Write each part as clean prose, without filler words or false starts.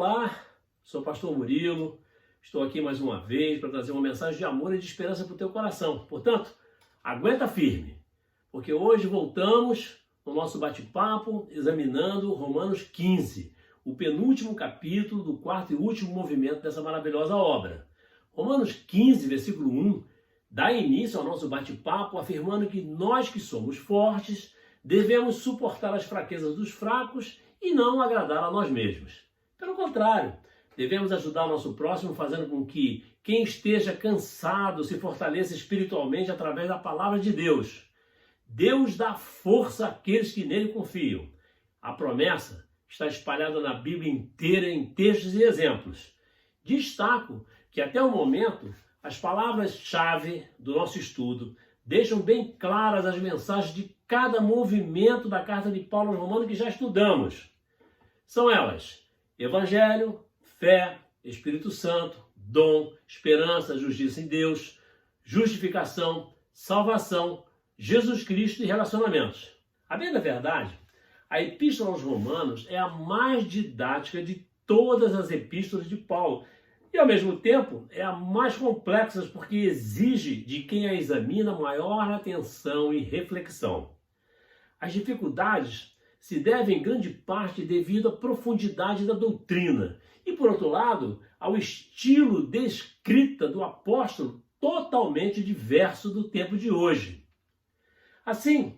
Olá, sou o pastor Murilo, estou aqui mais uma vez para trazer uma mensagem de amor e de esperança para o teu coração. Portanto, aguenta firme, porque hoje voltamos no nosso bate-papo examinando Romanos 15, o penúltimo capítulo do quarto e último movimento dessa maravilhosa obra. Romanos 15, versículo 1, dá início ao nosso bate-papo afirmando que nós que somos fortes devemos suportar as fraquezas dos fracos e não agradar a nós mesmos. Pelo contrário, devemos ajudar o nosso próximo fazendo com que quem esteja cansado se fortaleça espiritualmente através da palavra de Deus. Deus dá força àqueles que nele confiam. A promessa está espalhada na Bíblia inteira em textos e exemplos. Destaco que até o momento as palavras-chave do nosso estudo deixam bem claras as mensagens de cada movimento da carta de Paulo aos Romanos que já estudamos. São elas: Evangelho, fé, Espírito Santo, dom, esperança, justiça em Deus, justificação, salvação, Jesus Cristo e relacionamentos. A bem da verdade, a Epístola aos Romanos é a mais didática de todas as epístolas de Paulo e, ao mesmo tempo, é a mais complexa porque exige de quem a examina maior atenção e reflexão. As dificuldades se deve em grande parte devido à profundidade da doutrina e, por outro lado, ao estilo de escrita do apóstolo totalmente diverso do tempo de hoje. Assim,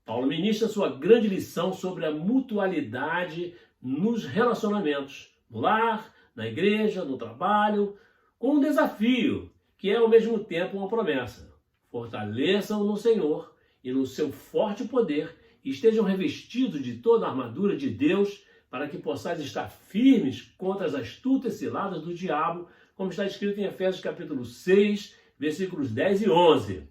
Paulo ministra sua grande lição sobre a mutualidade nos relacionamentos, no lar, na igreja, no trabalho, com um desafio que é ao mesmo tempo uma promessa. Fortaleçam no Senhor e no seu forte poder e estejam revestidos de toda a armadura de Deus para que possais estar firmes contra as astutas ciladas do diabo, como está escrito em Efésios capítulo 6, versículos 10 e 11.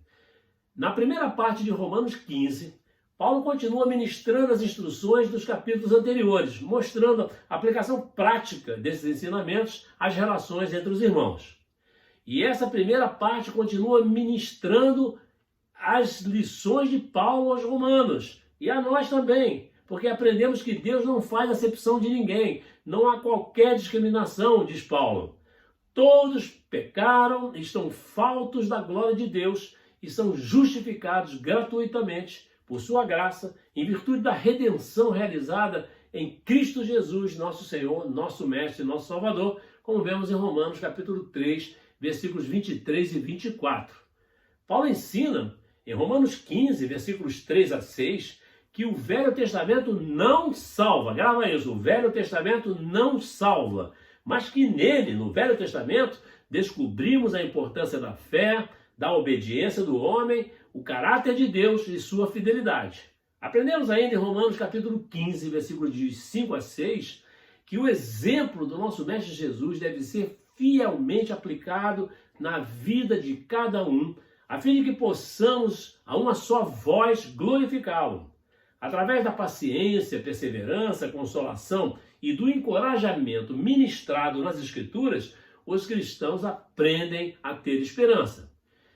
Na primeira parte de Romanos 15, Paulo continua ministrando as instruções dos capítulos anteriores, mostrando a aplicação prática desses ensinamentos às relações entre os irmãos. E essa primeira parte continua ministrando as lições de Paulo aos Romanos, e a nós também, porque aprendemos que Deus não faz acepção de ninguém, não há qualquer discriminação, diz Paulo. Todos pecaram, estão faltos da glória de Deus e são justificados gratuitamente por sua graça, em virtude da redenção realizada em Cristo Jesus, nosso Senhor, nosso Mestre, nosso Salvador, como vemos em Romanos capítulo 3, versículos 23 e 24. Paulo ensina em Romanos 15, versículos 3 a 6, que o Velho Testamento não salva. Grava isso, o Velho Testamento não salva. Mas que nele, no Velho Testamento, descobrimos a importância da fé, da obediência do homem, o caráter de Deus e sua fidelidade. Aprendemos ainda em Romanos capítulo 15, versículos de 5 a 6, que o exemplo do nosso Mestre Jesus deve ser fielmente aplicado na vida de cada um, a fim de que possamos, a uma só voz, glorificá-lo. Através da paciência, perseverança, consolação e do encorajamento ministrado nas Escrituras, os cristãos aprendem a ter esperança.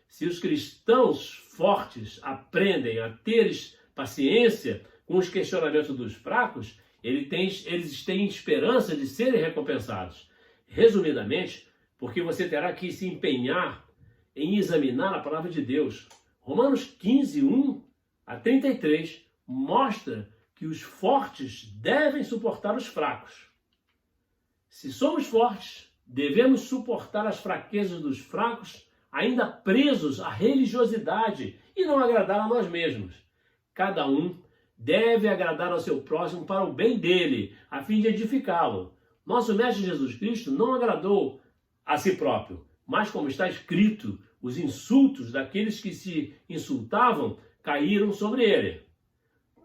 Se os cristãos fortes aprendem a ter paciência com os questionamentos dos fracos, eles têm esperança de serem recompensados. Resumidamente, porque você terá que se empenhar em examinar a palavra de Deus. Romanos 15, 1 a 33 mostra que os fortes devem suportar os fracos. Se somos fortes, devemos suportar as fraquezas dos fracos, ainda presos à religiosidade e não agradar a nós mesmos. Cada um deve agradar ao seu próximo para o bem dele, a fim de edificá-lo. Nosso Mestre Jesus Cristo não agradou a si próprio, mas, como está escrito, os insultos daqueles que se insultavam caíram sobre ele.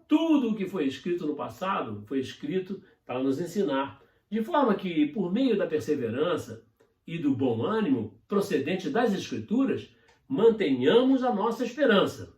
Tudo o que foi escrito no passado foi escrito para nos ensinar, de forma que, por meio da perseverança e do bom ânimo procedente das Escrituras, mantenhamos a nossa esperança.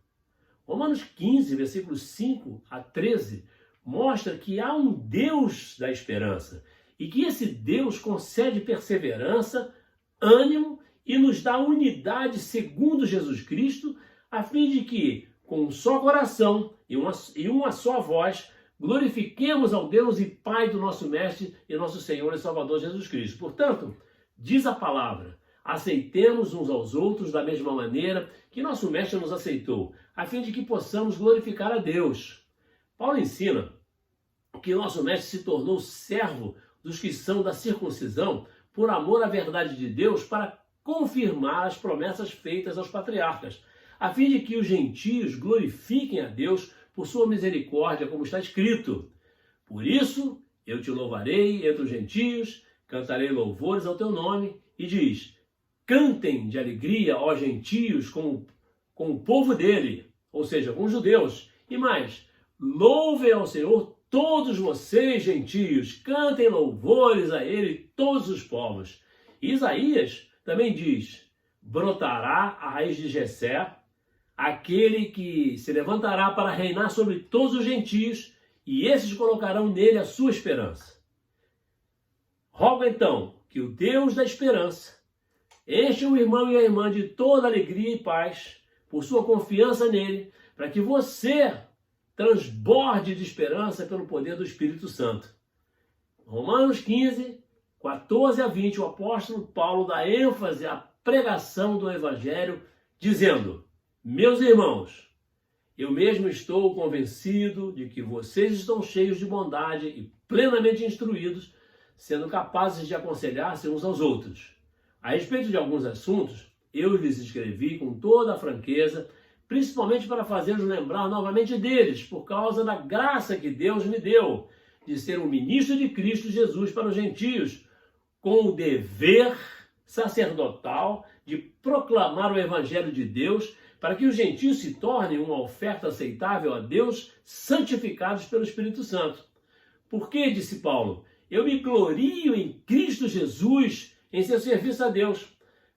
Romanos 15, versículos 5 a 13, mostra que há um Deus da esperança e que esse Deus concede perseverança, ânimo e nos dá unidade segundo Jesus Cristo, a fim de que, com um só coração e uma só voz, glorifiquemos ao Deus e Pai do nosso Mestre e nosso Senhor e Salvador Jesus Cristo. Portanto, diz a palavra, aceitemos uns aos outros da mesma maneira que nosso Mestre nos aceitou, a fim de que possamos glorificar a Deus. Paulo ensina que nosso Mestre se tornou servo dos que são da circuncisão por amor à verdade de Deus para confirmar as promessas feitas aos patriarcas, a fim de que os gentios glorifiquem a Deus por sua misericórdia, como está escrito. Por isso eu te louvarei entre os gentios, cantarei louvores ao teu nome, e diz, cantem de alegria, ó gentios, com o povo dele, ou seja, com os judeus. E mais, louvem ao Senhor todos vocês, gentios, cantem louvores a ele todos os povos. E Isaías também diz, brotará a raiz de Jessé, aquele que se levantará para reinar sobre todos os gentios, e esses colocarão nele a sua esperança. Rogo então que o Deus da esperança encha o irmão e a irmã de toda alegria e paz, por sua confiança nele, para que você transborde de esperança pelo poder do Espírito Santo. Romanos 15, 14 a 20, o apóstolo Paulo dá ênfase à pregação do Evangelho, dizendo, meus irmãos, eu mesmo estou convencido de que vocês estão cheios de bondade e plenamente instruídos, sendo capazes de aconselhar-se uns aos outros. A respeito de alguns assuntos, eu lhes escrevi com toda a franqueza, principalmente para fazê-los lembrar novamente deles, por causa da graça que Deus me deu, de ser um ministro de Cristo Jesus para os gentios, com o dever sacerdotal de proclamar o Evangelho de Deus, para que os gentios se tornem uma oferta aceitável a Deus, santificados pelo Espírito Santo. Porque, disse Paulo, eu me glorio em Cristo Jesus, em seu serviço a Deus.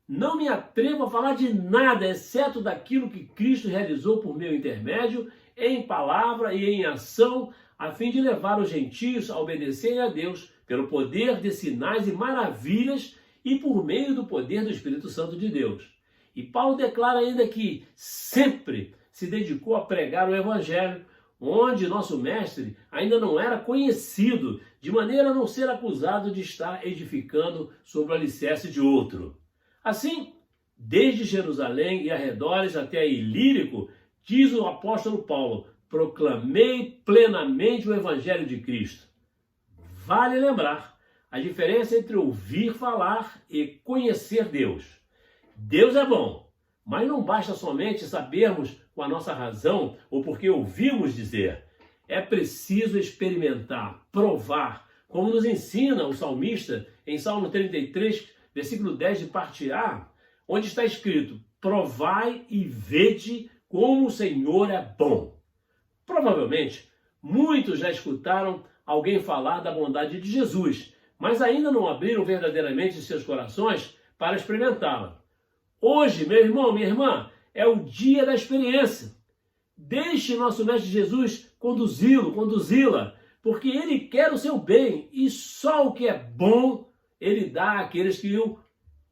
Não me atrevo a falar de nada, exceto daquilo que Cristo realizou por meu intermédio, em palavra e em ação, a fim de levar os gentios a obedecerem a Deus, pelo poder de sinais e maravilhas e por meio do poder do Espírito Santo de Deus. E Paulo declara ainda que sempre se dedicou a pregar o Evangelho, onde nosso mestre ainda não era conhecido, de maneira a não ser acusado de estar edificando sobre o alicerce de outro. Assim, desde Jerusalém e arredores até Ilírico, diz o apóstolo Paulo, proclamei plenamente o Evangelho de Cristo. Vale lembrar a diferença entre ouvir falar e conhecer Deus. Deus é bom, mas não basta somente sabermos com a nossa razão ou porque ouvimos dizer. É preciso experimentar, provar, como nos ensina o salmista em Salmo 33, versículo 10 de parte A, onde está escrito, provai e vede como o Senhor é bom. Provavelmente, muitos já escutaram alguém falar da bondade de Jesus, mas ainda não abriram verdadeiramente seus corações para experimentá-la. Hoje, meu irmão, minha irmã, é o dia da experiência. Deixe nosso Mestre Jesus conduzi-la, porque Ele quer o seu bem e só o que é bom Ele dá àqueles que o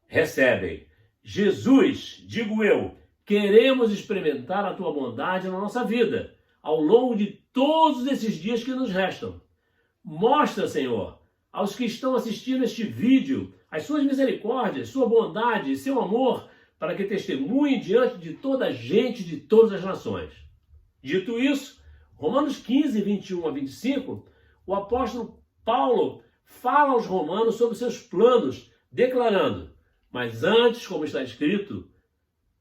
recebem. Jesus, digo eu, queremos experimentar a Tua bondade na nossa vida, ao longo de todos esses dias que nos restam. Mostra, Senhor, aos que estão assistindo este vídeo, as Suas misericórdias, Sua bondade e Seu amor, para que testemunhe diante de toda a gente de todas as nações. Dito isso, Romanos 15, 21 a 25, o apóstolo Paulo fala aos romanos sobre seus planos, declarando, mas antes, como está escrito,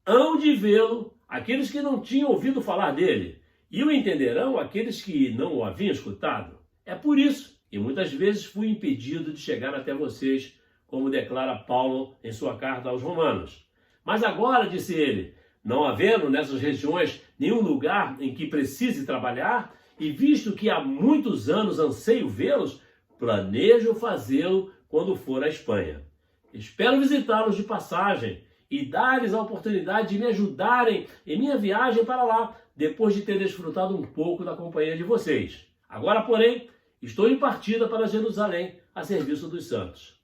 hão de vê-lo aqueles que não tinham ouvido falar dele, e o entenderão aqueles que não o haviam escutado. É por isso que muitas vezes fui impedido de chegar até vocês, como declara Paulo em sua carta aos romanos. Mas agora, disse ele, não havendo nessas regiões nenhum lugar em que precise trabalhar, e visto que há muitos anos anseio vê-los, planejo fazê-lo quando for à Espanha. Espero visitá-los de passagem e dar-lhes a oportunidade de me ajudarem em minha viagem para lá, depois de ter desfrutado um pouco da companhia de vocês. Agora, porém, estou em partida para Jerusalém, a serviço dos santos.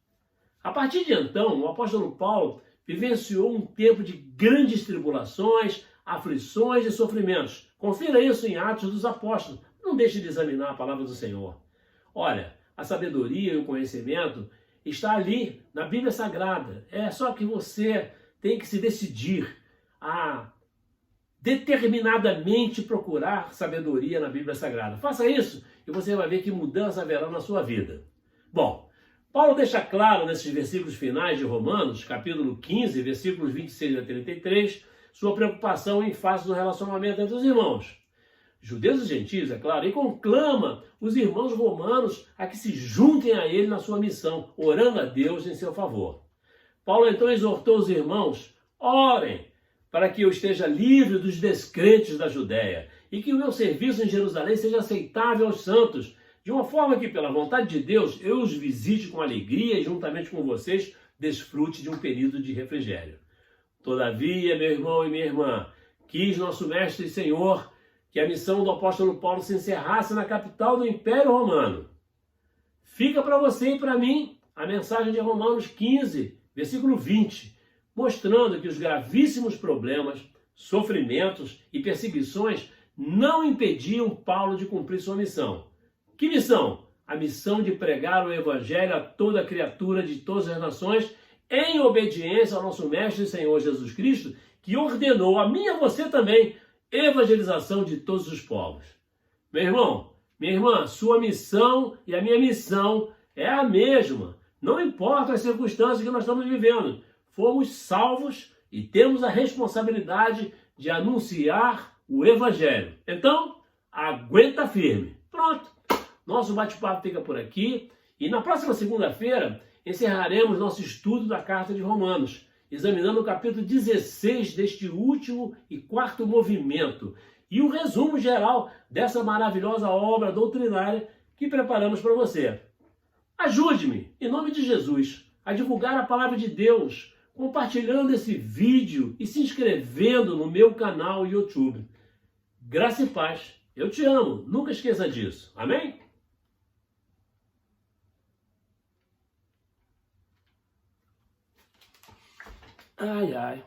A partir de então, o apóstolo Paulo vivenciou um tempo de grandes tribulações, aflições e sofrimentos. Confira isso em Atos dos Apóstolos, Não deixe de examinar a palavra do Senhor. Olha, a sabedoria e o conhecimento está ali na Bíblia Sagrada. É só que você tem que se decidir a determinadamente procurar sabedoria na Bíblia Sagrada. Faça isso e você vai ver que mudança haverá na sua vida. Bom, Paulo deixa claro nesses versículos finais de Romanos, capítulo 15, versículos 26 a 33, sua preocupação em face do relacionamento entre os irmãos, judeus e gentios, é claro, e conclama os irmãos romanos a que se juntem a ele na sua missão, orando a Deus em seu favor. Paulo então exortou os irmãos: orem para que eu esteja livre dos descrentes da Judéia e que o meu serviço em Jerusalém seja aceitável aos santos, de uma forma que, pela vontade de Deus, eu os visite com alegria e, juntamente com vocês, desfrute de um período de refrigério. Todavia, meu irmão e minha irmã, quis nosso Mestre e Senhor que a missão do apóstolo Paulo se encerrasse na capital do Império Romano. Fica para você e para mim a mensagem de Romanos 15, versículo 20, mostrando que os gravíssimos problemas, sofrimentos e perseguições não impediam Paulo de cumprir sua missão. Que missão? A missão de pregar o evangelho a toda criatura de todas as nações, em obediência ao nosso Mestre e Senhor Jesus Cristo, que ordenou a mim e a você também evangelização de todos os povos. Meu irmão, minha irmã, sua missão e a minha missão é a mesma. Não importa as circunstâncias que nós estamos vivendo. Fomos salvos e temos a responsabilidade de anunciar o evangelho. Então, aguenta firme. Pronto. Nosso bate-papo fica por aqui e na próxima segunda-feira encerraremos nosso estudo da Carta de Romanos, examinando o capítulo 16 deste último e quarto movimento e o resumo geral dessa maravilhosa obra doutrinária que preparamos para você. Ajude-me, em nome de Jesus, a divulgar a palavra de Deus, compartilhando esse vídeo e se inscrevendo no meu canal YouTube. Graça e paz. Eu te amo. Nunca esqueça disso. Amém? Ai, ai.